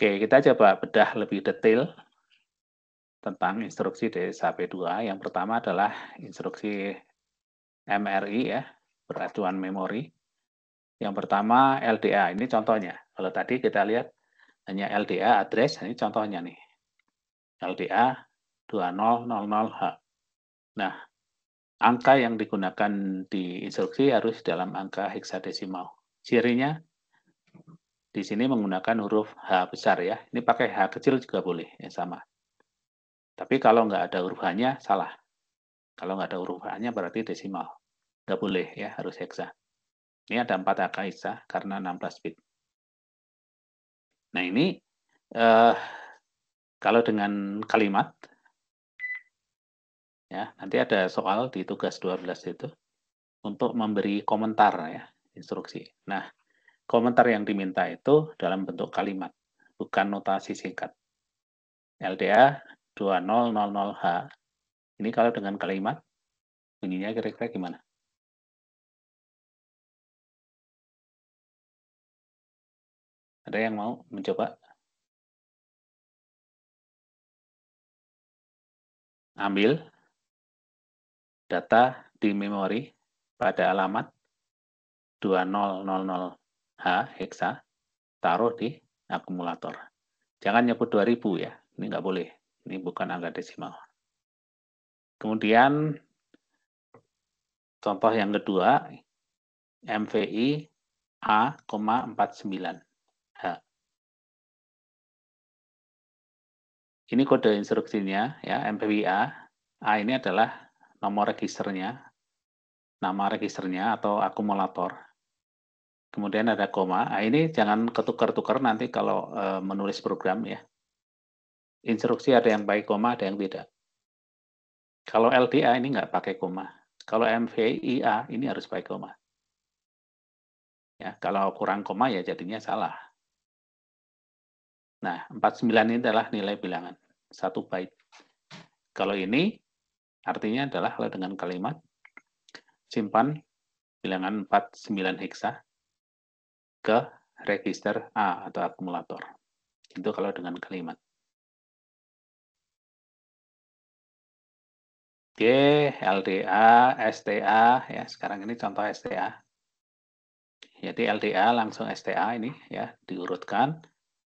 Oke, kita coba bedah lebih detail tentang instruksi DSHP2. Yang pertama adalah instruksi MRI ya, peracuan memori. Yang pertama LDA, ini contohnya. Kalau tadi kita lihat hanya LDA address, ini contohnya nih. LDA 2000H. Nah, angka yang digunakan di instruksi harus dalam angka heksadesimal. Cirinya di sini menggunakan huruf H besar ya. Ini pakai H kecil juga boleh, ya sama. Tapi kalau nggak ada huruf H-nya, salah. Kalau nggak ada huruf H-nya berarti desimal. Nggak boleh ya, harus heksa. Ini ada 4 angka heksa karena 16 bit. Nah ini kalau dengan kalimat, ya nanti ada soal di tugas 12 itu, untuk memberi komentar ya, instruksi. Nah, komentar yang diminta itu dalam bentuk kalimat, bukan notasi singkat. LDA 2000H. Ini kalau dengan kalimat, bunyinya kira-kira gimana? Ada yang mau mencoba? Ambil data di memori pada alamat 2000H heksa, taruh di akumulator. Jangan nyebut 2000 ya, ini nggak boleh. Ini bukan angka desimal. Kemudian contoh yang kedua, MVI A,49H. Ini kode instruksinya ya, MVI A ini adalah nomor registernya, nama registernya atau akumulator. Kemudian ada koma. Nah, ini jangan ketukar-tukar nanti kalau menulis program ya. Instruksi ada yang pakai koma, ada yang tidak. Kalau LDA ini nggak pakai koma. Kalau MVIA ini harus pakai koma. Ya, kalau kurang koma ya jadinya salah. Nah, 49 ini adalah nilai bilangan. 1 byte. Kalau ini artinya adalah kalau dengan kalimat simpan bilangan 49 heksa ke register A atau akumulator. Itu kalau dengan kalimat. Oke, LDA, STA, ya sekarang ini contoh STA. Jadi LDA langsung STA ini ya diurutkan.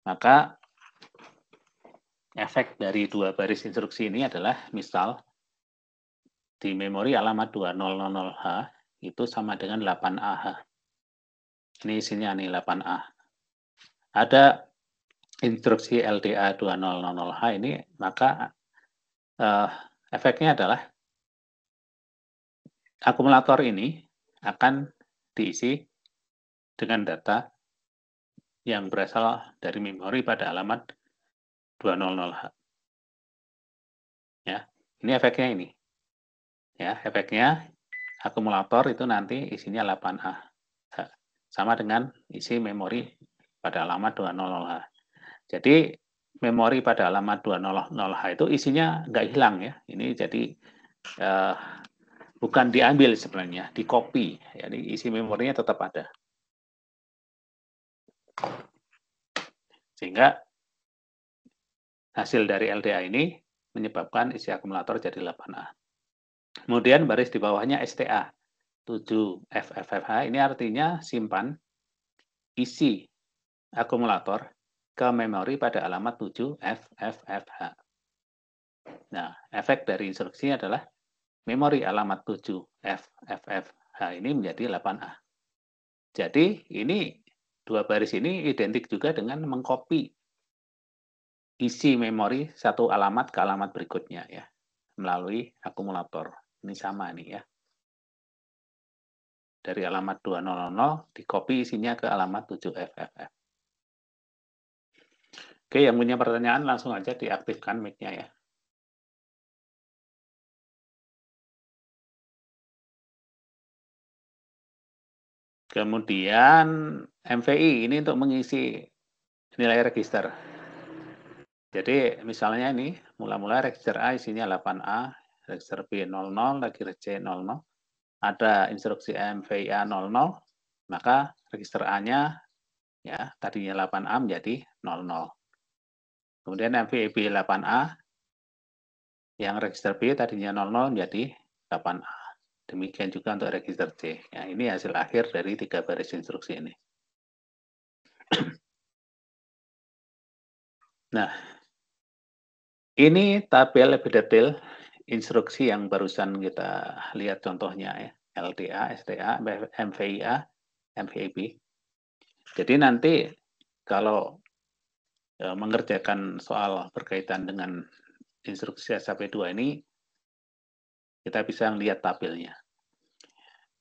Maka efek dari dua baris instruksi ini adalah misal di memori alamat 2000H itu sama dengan 8AH. Ini isinya nih 8A. Ada instruksi LDA 2000H ini, maka efeknya adalah akumulator ini akan diisi dengan data yang berasal dari memori pada alamat 200H. Ya, ini efeknya ini. Ya, efeknya akumulator itu nanti isinya 8A. Sama dengan isi memori pada alamat 200H. Jadi memori pada alamat 200H itu isinya nggak hilang ya. Ini jadi bukan diambil sebenarnya, di copy. Jadi isi memorinya tetap ada. Sehingga hasil dari LDA ini menyebabkan isi akumulator jadi 8A. Kemudian baris di bawahnya STA 7FFFH, ini artinya simpan isi akumulator ke memori pada alamat 7FFFH. Nah, efek dari instruksi adalah memori alamat 7FFFH ini menjadi 8A. Jadi ini dua baris ini identik juga dengan mengcopy isi memori satu alamat ke alamat berikutnya ya, melalui akumulator. Ini sama nih ya. Dari alamat 200 di copy isinya ke alamat 7FFF. Oke, yang punya pertanyaan langsung aja diaktifkan mic-nya ya. Kemudian MVI ini untuk mengisi nilai register. Jadi misalnya ini mula-mula register A isinya 8A, register B 00, lagi C 00. Ada instruksi MVIA 00, maka register A-nya ya tadinya 8A menjadi 00. Kemudian MVEB 8A, yang register B tadinya 00 menjadi 8A. Demikian juga untuk register C. Ya, ini hasil akhir dari 3 baris instruksi ini. Nah, ini tabel lebih detail instruksi yang barusan kita lihat contohnya ya. LDA, SDA, MVIA, MVEB. Jadi nanti kalau mengerjakan soal berkaitan dengan instruksi SAP2 ini, kita bisa melihat tabelnya.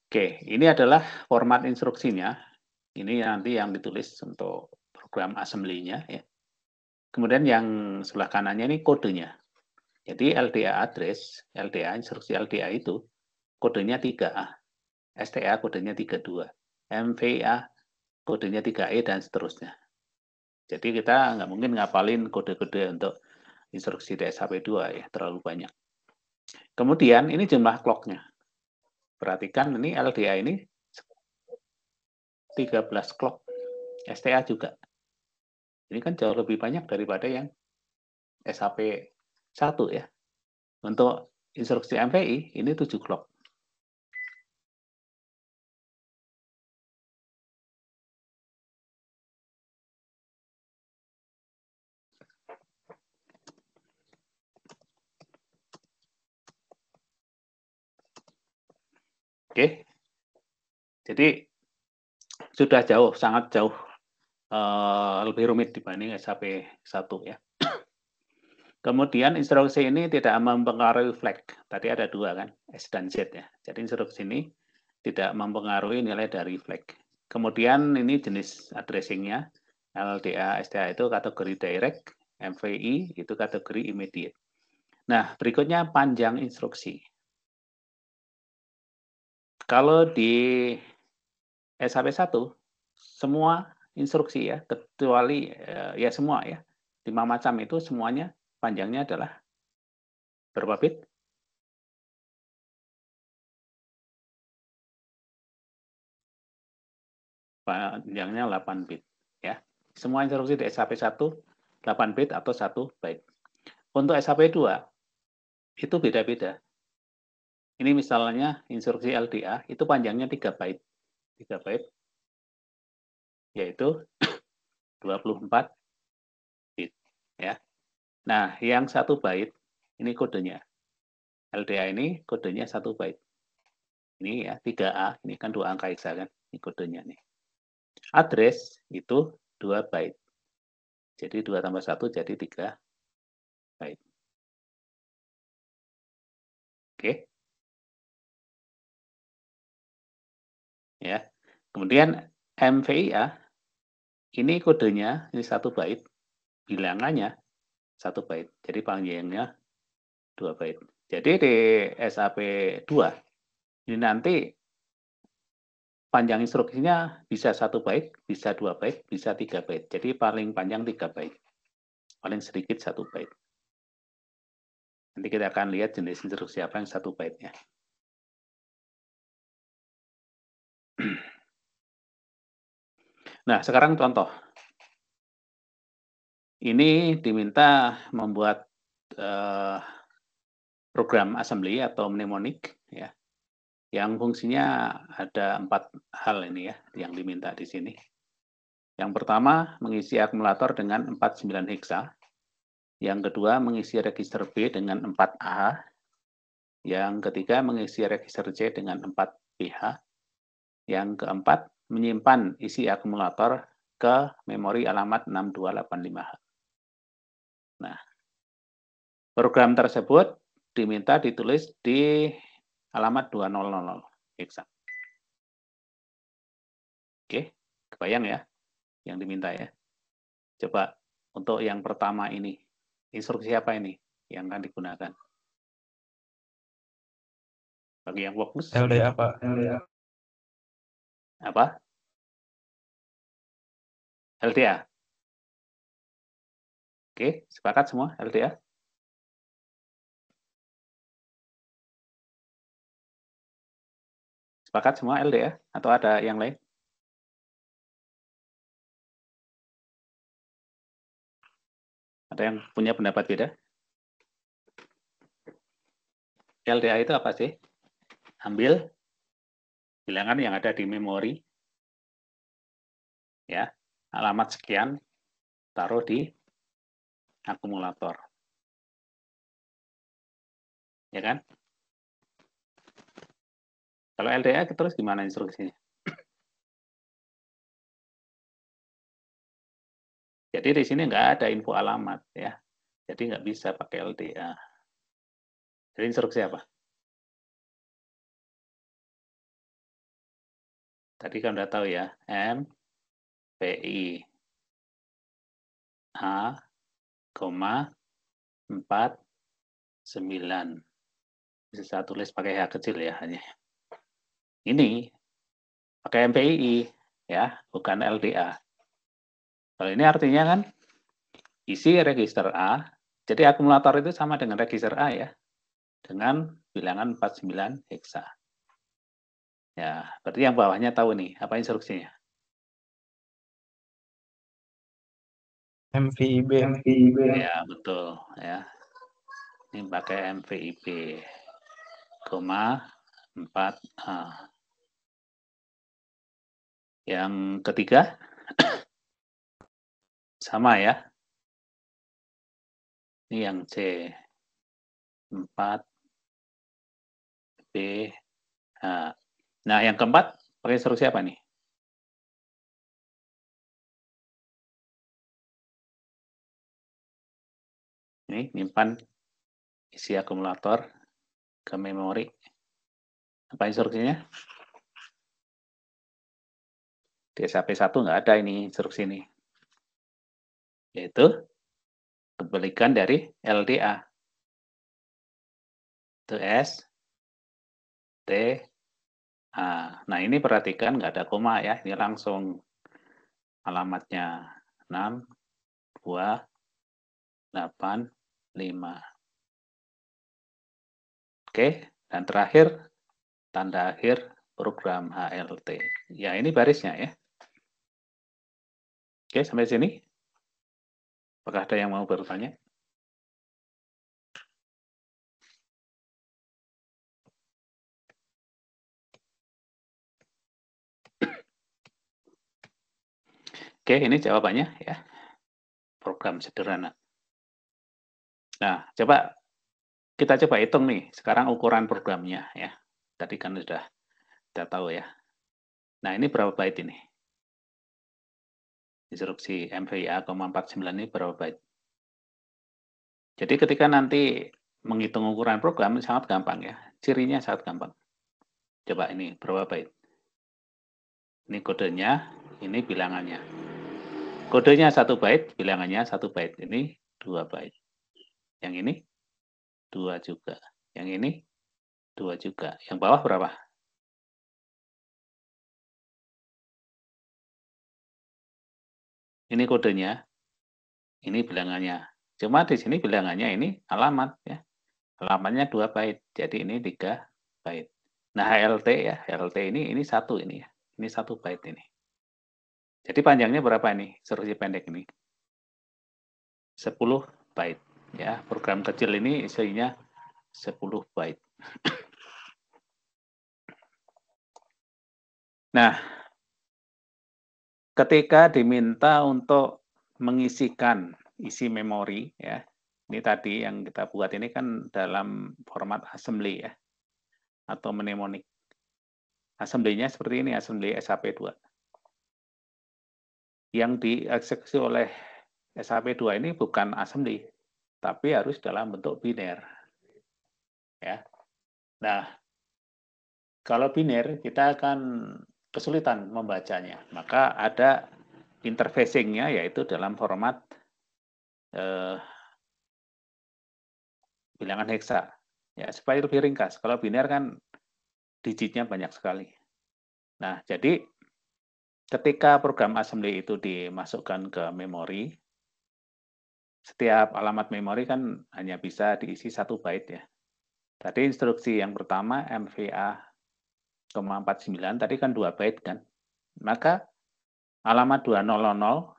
Oke, ini adalah format instruksinya. Ini nanti yang ditulis untuk program assembly-nya. Ya. Kemudian yang sebelah kanannya ini kodenya. Jadi LDA address, LDA, instruksi LDA itu kodenya 3A. STA kodenya 32. MVA kodenya 3E dan seterusnya. Jadi kita nggak mungkin ngapalin kode-kode untuk instruksi DSHP2 ya, terlalu banyak. Kemudian ini jumlah clock-nya. Perhatikan ini LDA ini 13 clock. STA juga. Ini kan jauh lebih banyak daripada yang SAP 1 ya. Untuk instruksi MVI ini 7 clock. Oke. Jadi sudah jauh, sangat jauh lebih rumit dibanding SAP 1 ya. Kemudian instruksi ini tidak mempengaruhi flag. Tadi ada 2 kan, S dan Z ya. Jadi instruksi ini tidak mempengaruhi nilai dari flag. Kemudian ini jenis addressing-nya, LDA, STA itu kategori direct, MVI itu kategori immediate. Nah, berikutnya panjang instruksi. Kalau di SAP 1, semua instruksi ya, kecuali ya semua ya, 5 macam itu semuanya panjangnya adalah berapa bit? Panjangnya 8 bit ya. Semua instruksi di SAP 1 8 bit atau 1 byte. Untuk SAP 2 itu beda-beda. Ini misalnya instruksi LDA itu panjangnya 3 byte. 3 byte yaitu 24 bit ya. Nah, yang 1 byte ini kodenya. LDA ini kodenya 1 byte. Ini ya 3A, ini kan 2 angka hexa kan, ini kodenya nih. Address itu 2 byte. Jadi 2 tambah 1 jadi 3 byte. Oke. Ya. Kemudian MVIA ini kodenya ini 1 byte, bilangannya 1 byte. Jadi panjangnya 2 byte. Jadi di SAP 2 ini nanti panjang instruksinya bisa 1 byte, bisa 2 byte, bisa 3 byte. Jadi paling panjang 3 byte. Paling sedikit 1 byte. Nanti kita akan lihat jenis instruksi apa yang 1 byte-nya. Nah, sekarang contoh. Ini diminta membuat program assembly atau mnemonic ya, yang fungsinya ada 4 hal ini ya, yang diminta di sini. Yang pertama, mengisi akumulator dengan 49 hexa. Yang kedua, mengisi register B dengan 4A. Yang ketiga, mengisi register C dengan 4PH. Yang keempat, menyimpan isi akumulator ke memori alamat 6285H. Nah, program tersebut diminta ditulis di alamat 2000 hexa. Oke, kebayang ya yang diminta ya. Coba untuk yang pertama ini, instruksi apa ini yang akan digunakan? Bagi yang fokus. LDA, Pak. LDA. Apa? LDA. Oke, sepakat semua LDA? Sepakat semua LDA? Atau ada yang lain? Ada yang punya pendapat beda? LDA itu apa sih? Ambil bilangan yang ada di memori, ya, alamat sekian, taruh di akumulator. Ya kan? Kalau LDA terus gimana instruksinya? Jadi di sini nggak ada info alamat ya. Jadi nggak bisa pakai LDA. Jadi instruksi apa? Tadi kan udah tahu ya, M, PI, A, 4, 9. Bisa saya tulis pakai H kecil ya hanya. Ini pakai MPII ya, bukan LDA. Kalau ini artinya kan isi register A, jadi akumulator itu sama dengan register A ya, dengan bilangan 49 heksa. Ya, berarti yang bawahnya tahu nih, apa instruksinya? MVIB. Ya, betul ya. Ini pakai MVIB, 4A. Yang ketiga, sama ya. Ini yang C, 4, B, H. Nah, yang keempat, pakai instruksi apa nih? Ini nyimpan isi akumulator ke memori. Apa instruksinya? Di SAP1 nggak ada ini instruksi ini. Yaitu kebalikan dari LDA. Itu S, T, A. Nah, ini perhatikan nggak ada koma ya. Ini langsung alamatnya 6, 2, 8, 5. Oke, dan terakhir tanda akhir program HLT. Ya, ini barisnya ya. Oke, sampai sini. Apakah ada yang mau bertanya? Oke, ini jawabannya ya. Program sederhana. Nah, kita coba hitung nih, sekarang ukuran programnya ya. Tadi kan sudah kita tahu ya. Nah, ini berapa byte ini? Instruksi MVIA, 49 ini berapa byte? Jadi ketika nanti menghitung ukuran program sangat gampang ya. Cirinya sangat gampang. Coba ini berapa byte? Ini kodenya, ini bilangannya. Kodenya 1 byte, bilangannya 1 byte. Ini 2 byte. Yang ini 2 juga. Yang ini 2 juga. Yang bawah berapa? Ini kodenya, ini bilangannya. Cuma di sini bilangannya ini alamat ya. Alamatnya 2 byte. Jadi ini 3 byte. Nah, HLT ya, HLT ini 1 ini ya. Ini 1 byte ini. Jadi panjangnya berapa ini? Instruksi pendek ini. 10 byte ya. Program kecil ini isinya 10 byte. Nah, ketika diminta untuk mengisikan isi memori ya. Ini tadi yang kita buat ini kan dalam format assembly ya atau mnemonic. Assembly-nya seperti ini, assembly SAP2. Yang dieksekusi oleh SAP2 ini bukan assembly, tapi harus dalam bentuk biner. Ya. Nah, kalau biner kita akan kesulitan membacanya. Maka ada interfacing-nya yaitu dalam format bilangan heksa. Ya, supaya lebih ringkas. Kalau biner kan digitnya banyak sekali. Nah, jadi ketika program assembly itu dimasukkan ke memori, setiap alamat memori kan hanya bisa diisi 1 byte ya. Tadi instruksi yang pertama MVA, 49 tadi kan 2 byte kan. Maka alamat 2000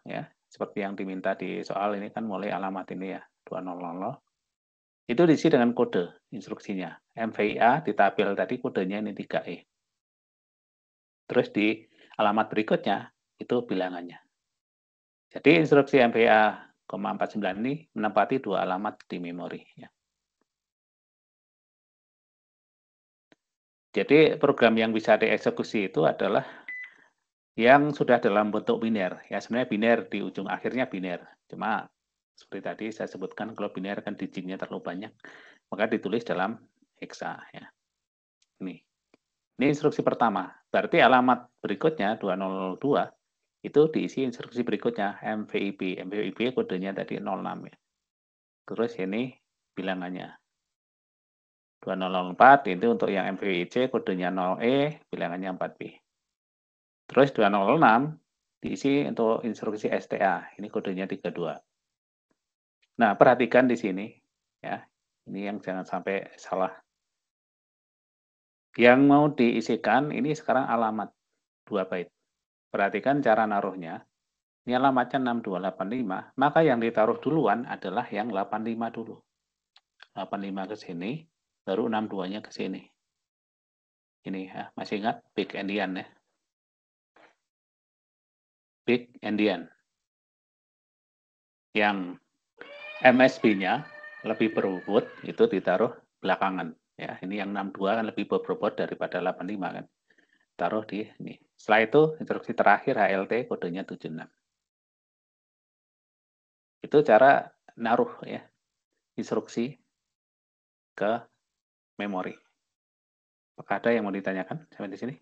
ya, seperti yang diminta di soal ini kan mulai alamat ini ya, 2000. Itu diisi dengan kode instruksinya. MVIA di tabel tadi kodenya ini 3E. Terus di alamat berikutnya itu bilangannya. Jadi instruksi MVIA, 49 ini menempati 2 alamat di memori ya. Jadi program yang bisa dieksekusi itu adalah yang sudah dalam bentuk biner. Ya sebenarnya biner di ujung akhirnya biner. Cuma seperti tadi saya sebutkan kalau biner kan digitnya terlalu banyak, maka ditulis dalam hexa ya. Ini instruksi pertama. Berarti alamat berikutnya 202 itu diisi instruksi berikutnya MVIB. MVIB kodenya tadi 06 ya. Terus ini bilangannya. 2004 itu untuk yang MVIC kodenya 0E, bilangannya 4B. Terus 206 diisi untuk instruksi STA, ini kodenya 32. Nah, perhatikan di sini ya. Ini yang jangan sampai salah. Yang mau diisikan ini sekarang alamat 2 byte. Perhatikan cara naruhnya. Ini alamatnya 6285, maka yang ditaruh duluan adalah yang 85 dulu. 85 ke sini, baru 62-nya ke sini. Ini ya, masih ingat big endian ya. Big endian. Yang MSB-nya lebih berbobot itu ditaruh belakangan ya. Ini yang 62 kan lebih berbobot daripada 85 kan. Taruh di ini. Setelah itu instruksi terakhir HLT kodenya 76. Itu cara naruh ya instruksi ke memori. Apakah ada yang mau ditanyakan sampai di sini?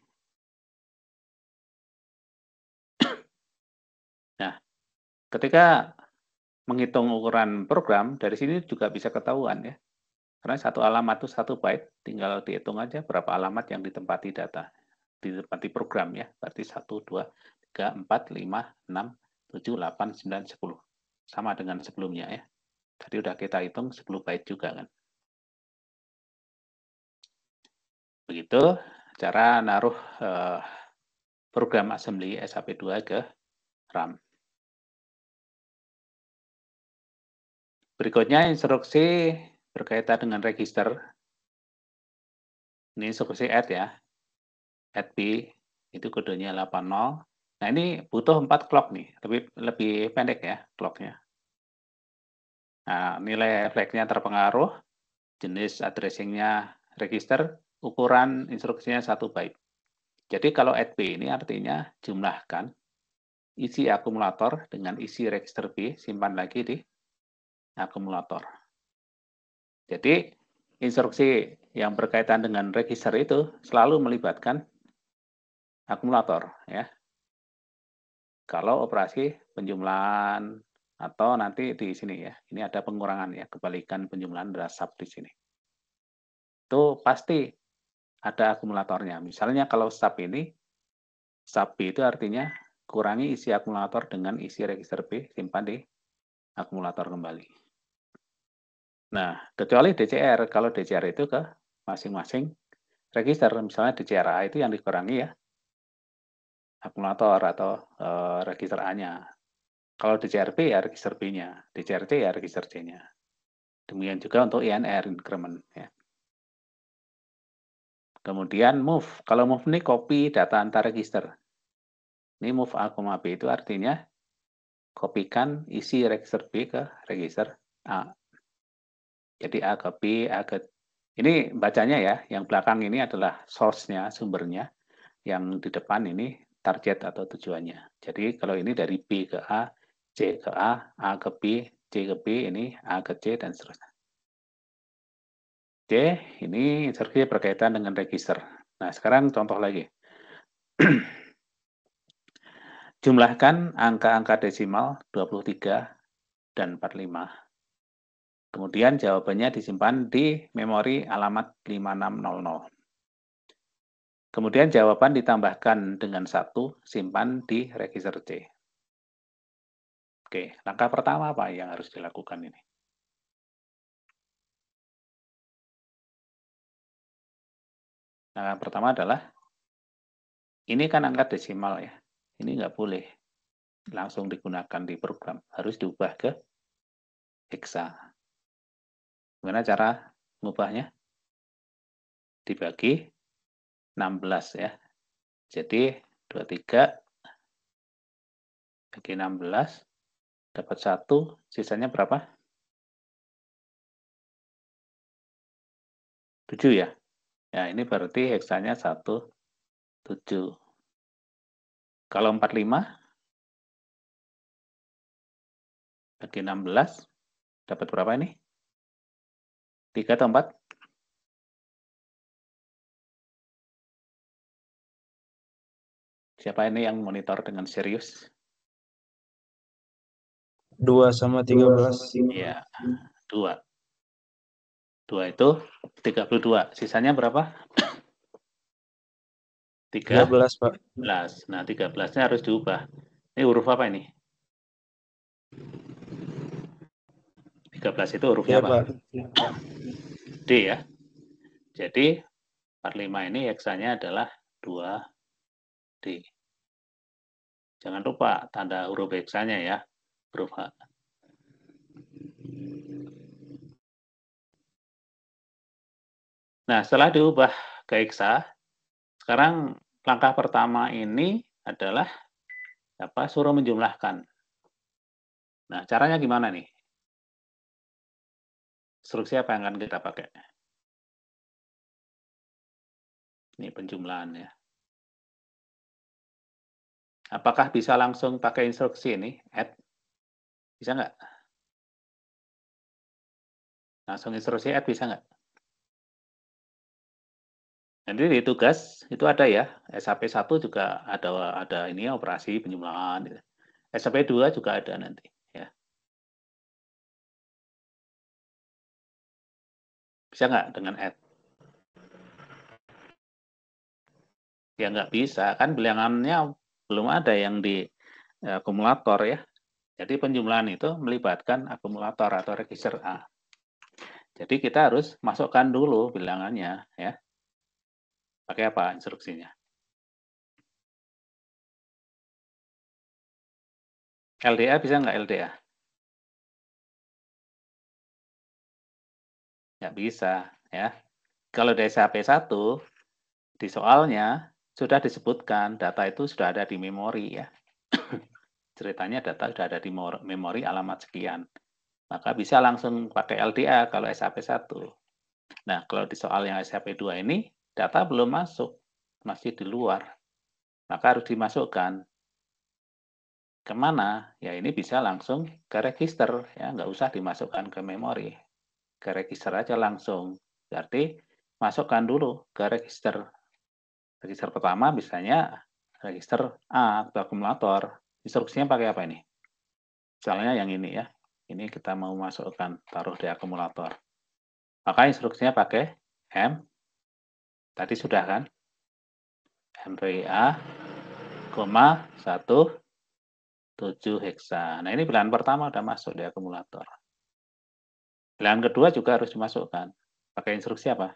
Nah, ketika menghitung ukuran program, dari sini juga bisa ketahuan ya. Karena satu alamat itu 1 byte, tinggal dihitung aja berapa alamat yang ditempati data. Ditempati program ya, berarti 1, 2, 3, 4, 5, 6, 7, 8, 9, 10. Sama dengan sebelumnya ya. Tadi udah kita hitung 10 byte juga kan. Begitu cara naruh program assembly SAP2 ke RAM. Berikutnya instruksi berkaitan dengan register. Ini instruksi add ya. Add B, itu kodenya 80. Nah ini butuh 4 clock nih, lebih pendek ya clocknya. Nah nilai flagnya terpengaruh, jenis addressingnya register, ukuran instruksinya 1 byte. Jadi kalau add B ini artinya jumlahkan isi akumulator dengan isi register B, simpan lagi di akumulator. Jadi instruksi yang berkaitan dengan register itu selalu melibatkan akumulator ya. Kalau operasi penjumlahan atau nanti di sini ya, ini ada pengurangan ya, kebalikan penjumlahan adalah sub di sini. Itu pasti ada akumulatornya. Misalnya kalau sub ini, sub B itu artinya kurangi isi akumulator dengan isi register B, simpan di akumulator kembali. Nah, kecuali DCR, kalau DCR itu ke masing-masing register, misalnya DCR A itu yang dikurangi ya, akumulator atau register A-nya. Kalau DCR B ya register B-nya, DCR C ya register C-nya. Demikian juga untuk INR, increment. Ya. Kemudian move. Kalau move ini copy data antar register. Ini move A, B itu artinya kopikan isi register B ke register A. Jadi A ke B, A ke... Ini bacanya ya, yang belakang ini adalah source-nya, sumbernya. Yang di depan ini target atau tujuannya. Jadi kalau ini dari B ke A, C ke A ke B, C ke B, ini A ke C, dan seterusnya. Oke, ini instruksi berkaitan dengan register. Nah, sekarang contoh lagi. Jumlahkan angka-angka desimal 23 dan 45. Kemudian jawabannya disimpan di memori alamat 5600. Kemudian jawaban ditambahkan dengan 1, simpan di register C. Oke, langkah pertama apa yang harus dilakukan ini? Langkah pertama adalah, ini kan angka desimal ya. Ini nggak boleh. langsung digunakan di program, harus diubah ke hexa. Gimana cara mengubahnya? Dibagi 16 ya. Jadi 23 bagi 16 dapat 1, sisanya berapa? 7 ya. Ya, ini berarti heksanya 1, 7. Kalau 45 bagi 16 dapat berapa ini? 3 atau 4? Siapa ini yang monitor dengan serius? 2 sama 13. Ya, 2. 2 itu 32. Sisanya berapa? 13, Pak. 13. Nah, 13-nya harus diubah. Ini huruf apa ini? 13 itu hurufnya Ya, apa? Pak. D ya. Jadi 45 ini heksanya adalah 2D. Jangan lupa tanda huruf heksanya ya, huruf H. Nah, setelah diubah ke heksa, sekarang langkah pertama ini adalah suruh menjumlahkan. Nah, caranya gimana nih? Instruksi apa yang akan kita pakai? Ini penjumlahan ya. Apakah bisa langsung pakai instruksi ini, add? Bisa nggak? Langsung instruksi add bisa nggak? Nanti di tugas itu ada ya, SAP 1 juga ada ini ya, operasi penjumlahan. Gitu. SAP 2 juga ada nanti. Ya. Bisa nggak dengan add? Ya nggak bisa, kan bilangannya belum ada yang di akumulator ya. Jadi penjumlahan itu melibatkan akumulator atau register A. Jadi kita harus masukkan dulu bilangannya ya. Pakai apa instruksinya? LDA bisa nggak LDA? Nggak bisa ya. Kalau di SAP 1, di soalnya sudah disebutkan data itu sudah ada di memori ya. Ceritanya data sudah ada di memori alamat sekian. Maka bisa langsung pakai LDA kalau SAP 1. Nah, kalau di soal yang SAP 2 ini, data belum masuk, masih di luar. Maka harus dimasukkan. Kemana? Ya ini bisa langsung ke register, ya nggak usah dimasukkan ke memori. Ke register aja langsung. Berarti masukkan dulu ke register. Register pertama misalnya register A atau akumulator. Instruksinya pakai apa ini? Misalnya yang ini ya. Ini kita mau masukkan, taruh di akumulator. Maka instruksinya pakai M. Tadi sudah kan? MVA, 1,7 heksa. Nah ini bilangan pertama sudah masuk di akumulator. Bilangan kedua juga harus dimasukkan. Pakai instruksi apa?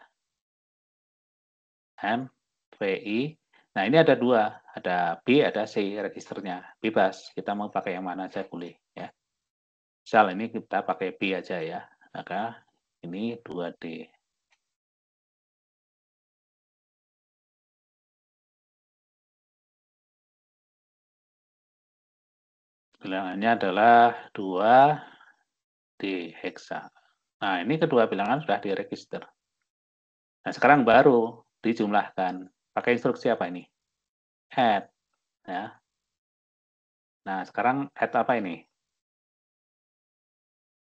M, VI. Nah ini ada dua, ada B, ada C registernya. Bebas, kita mau pakai yang mana aja boleh. Ya. Misal ini kita pakai B aja ya. Maka ini 2D. Bilangannya adalah 2D heksa. Nah ini kedua bilangan sudah diregister. Nah, sekarang baru dijumlahkan. Pakai instruksi apa ini? Add. Ya. Nah, sekarang add apa ini?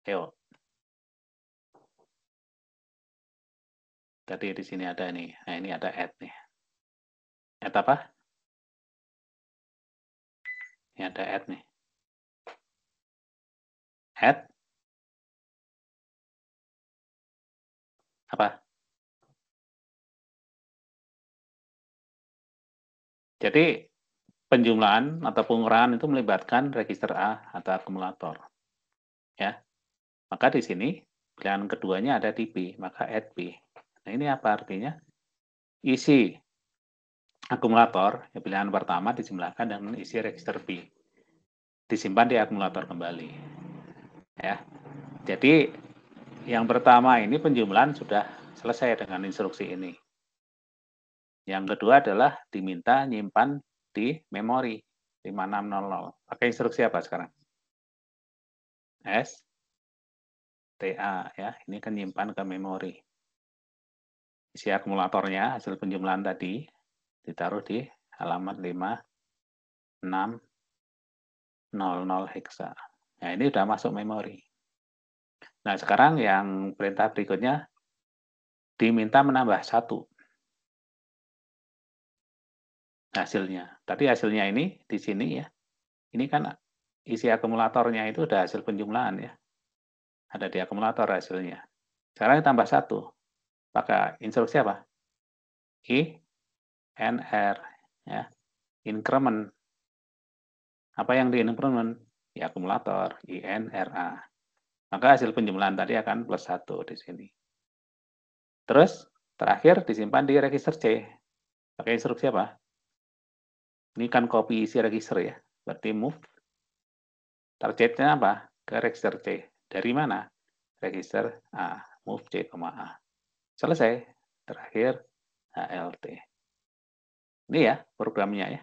Ayo. Tadi di sini ada nih. Nah, ini ada add nih. Add apa? Ini ada add nih. Add apa? Jadi, penjumlahan atau pengurangan itu melibatkan register A atau akumulator. Ya. Maka di sini pilihan keduanya ada di B, maka add B. Nah, ini apa artinya? Isi akumulator, ya pilihan pertama dijumlahkan dengan isi register B. disimpan di akumulator kembali. Ya. Jadi yang pertama ini penjumlahan sudah selesai dengan instruksi ini. Yang kedua adalah diminta nyimpan di memori 5600. Pakai instruksi apa sekarang? STA ya. Ini kan nyimpan ke memori. Isi akumulatornya hasil penjumlahan tadi ditaruh di halaman 5600 heksa. Nah, ini sudah masuk memori. Nah, sekarang yang perintah berikutnya diminta menambah 1 hasilnya. Tadi hasilnya ini di sini ya. Ini kan isi akumulatornya itu udah hasil penjumlahan ya. Ada di akumulator hasilnya. Sekarang tambah 1. Pakai instruksi apa? INR ya. Increment. Apa yang di increment? Di akumulator INRA. Maka hasil penjumlahan tadi akan plus 1 di sini. Terus terakhir disimpan di register C. Pakai instruksi apa? Ini kan copy isi register ya. Berarti move. Targetnya apa? Ke register C. Dari mana? Register A. Move C, A. Selesai. Terakhir HLT. Ini ya programnya ya.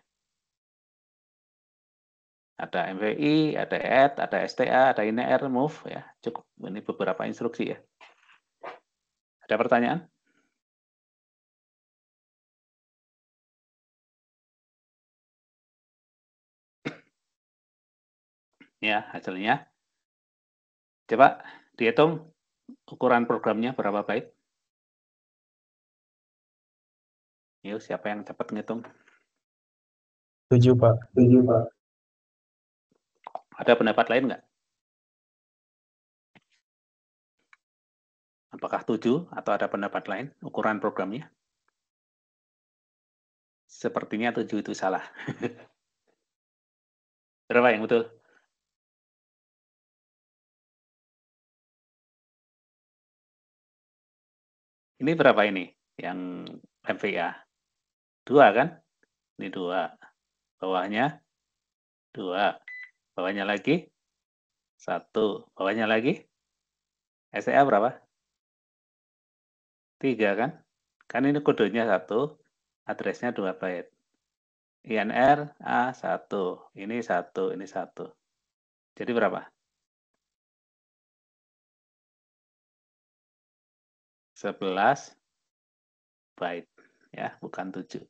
Ada MVI, ada add, ada STA, ada INR, move ya. Cukup. Ini beberapa instruksi ya. Ada pertanyaan? Ya, hasilnya. Coba dihitung ukuran programnya berapa byte. Yuk, siapa yang cepat ngitung? 7, Pak. 7, Pak. Ada pendapat lain nggak? Apakah 7 atau ada pendapat lain ukuran programnya? Sepertinya 7 itu salah. Berapa yang betul? Ini berapa ini? Yang MVA? 2 kan? Ini 2. Bawahnya 2. Bawahnya lagi 1. Bawahnya lagi STA berapa? 3 kan? Kan ini kodenya 1, addressnya 2 byte. INR A1, ini 1, ini 1. Jadi berapa? 11 byte ya, bukan 7.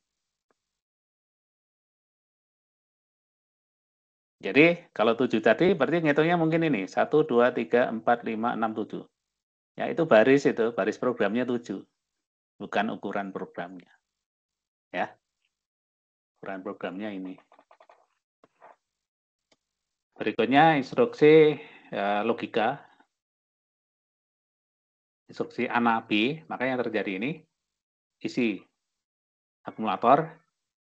Jadi kalau 7 tadi berarti ngitungnya mungkin ini 1, 2, 3, 4, 5, 6, 7. Ya itu baris programnya 7. Bukan ukuran programnya. Ya. Ukuran programnya ini. Berikutnya instruksi logika. Instruksi ANA-B, maka yang terjadi ini isi akumulator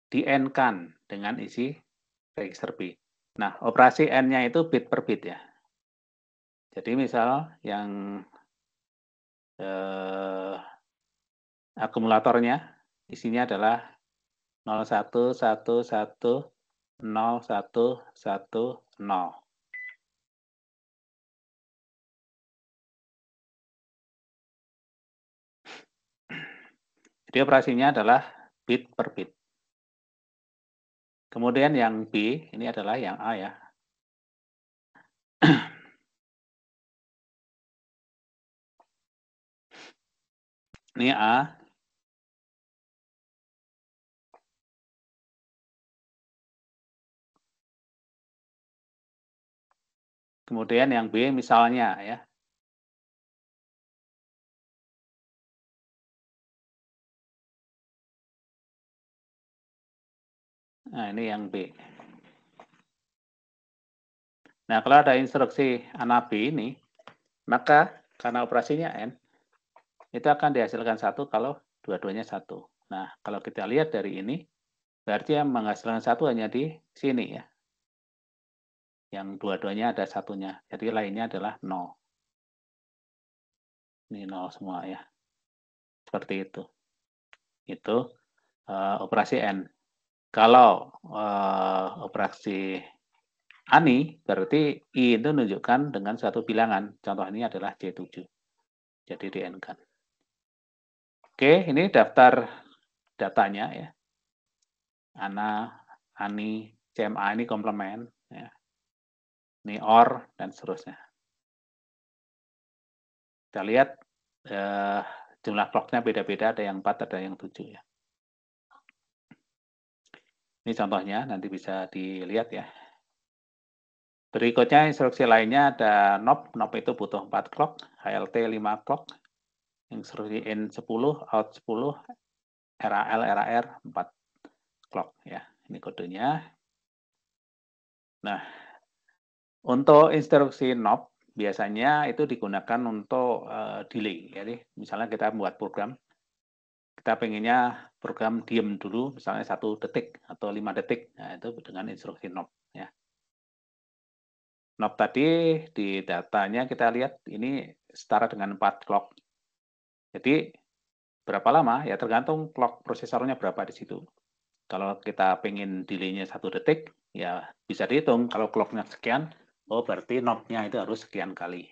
di N-kan dengan isi register B. Nah, operasi N-nya itu bit per bit ya. Jadi misal yang akumulatornya isinya adalah 01110110. Jadi operasinya adalah bit per bit. Kemudian yang B, ini adalah yang A ya. Ini A. Kemudian yang B misalnya ya. Nah, ini yang B. Nah, kalau ada instruksi ANA B ini, maka karena operasinya N, itu akan dihasilkan 1 kalau dua-duanya 1. Nah, kalau kita lihat dari ini, berarti yang menghasilkan 1 hanya di sini ya. Yang dua-duanya ada satunya. Jadi lainnya adalah 0. Ini 0 semua ya. Seperti itu. Itu operasi N. Kalau operasi ANI, berarti I itu menunjukkan dengan suatu bilangan. Contoh ini adalah C7. Jadi di-N-kan. Oke, ini daftar datanya ya. ANA, ANI, CMA ini komplement. Ya. Ini OR, dan seterusnya. Kita lihat jumlah clock-nya beda-beda, ada yang 4, ada yang 7 ya. Ini contohnya, nanti bisa dilihat ya. Berikutnya instruksi lainnya ada NOP. NOP itu butuh 4 clock, HLT 5 clock, instruksi in 10, out 10, RAL, RAR 4 clock ya. Ini kodenya. Nah, untuk instruksi NOP biasanya itu digunakan untuk delay. Jadi misalnya kita membuat program, kita pengennya program diem dulu, misalnya 1 detik atau 5 detik. Nah, itu dengan instruksi NOP ya. NOP tadi di datanya kita lihat ini setara dengan 4 clock. Jadi berapa lama? Ya tergantung clock prosesornya berapa di situ. Kalau kita pengen delay-nya 1 detik, ya bisa dihitung. Kalau clock-nya sekian, oh berarti NOP-nya itu harus sekian kali.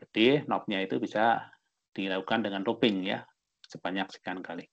Jadi NOP-nya itu bisa dilakukan dengan looping ya, sebanyak sekian kali.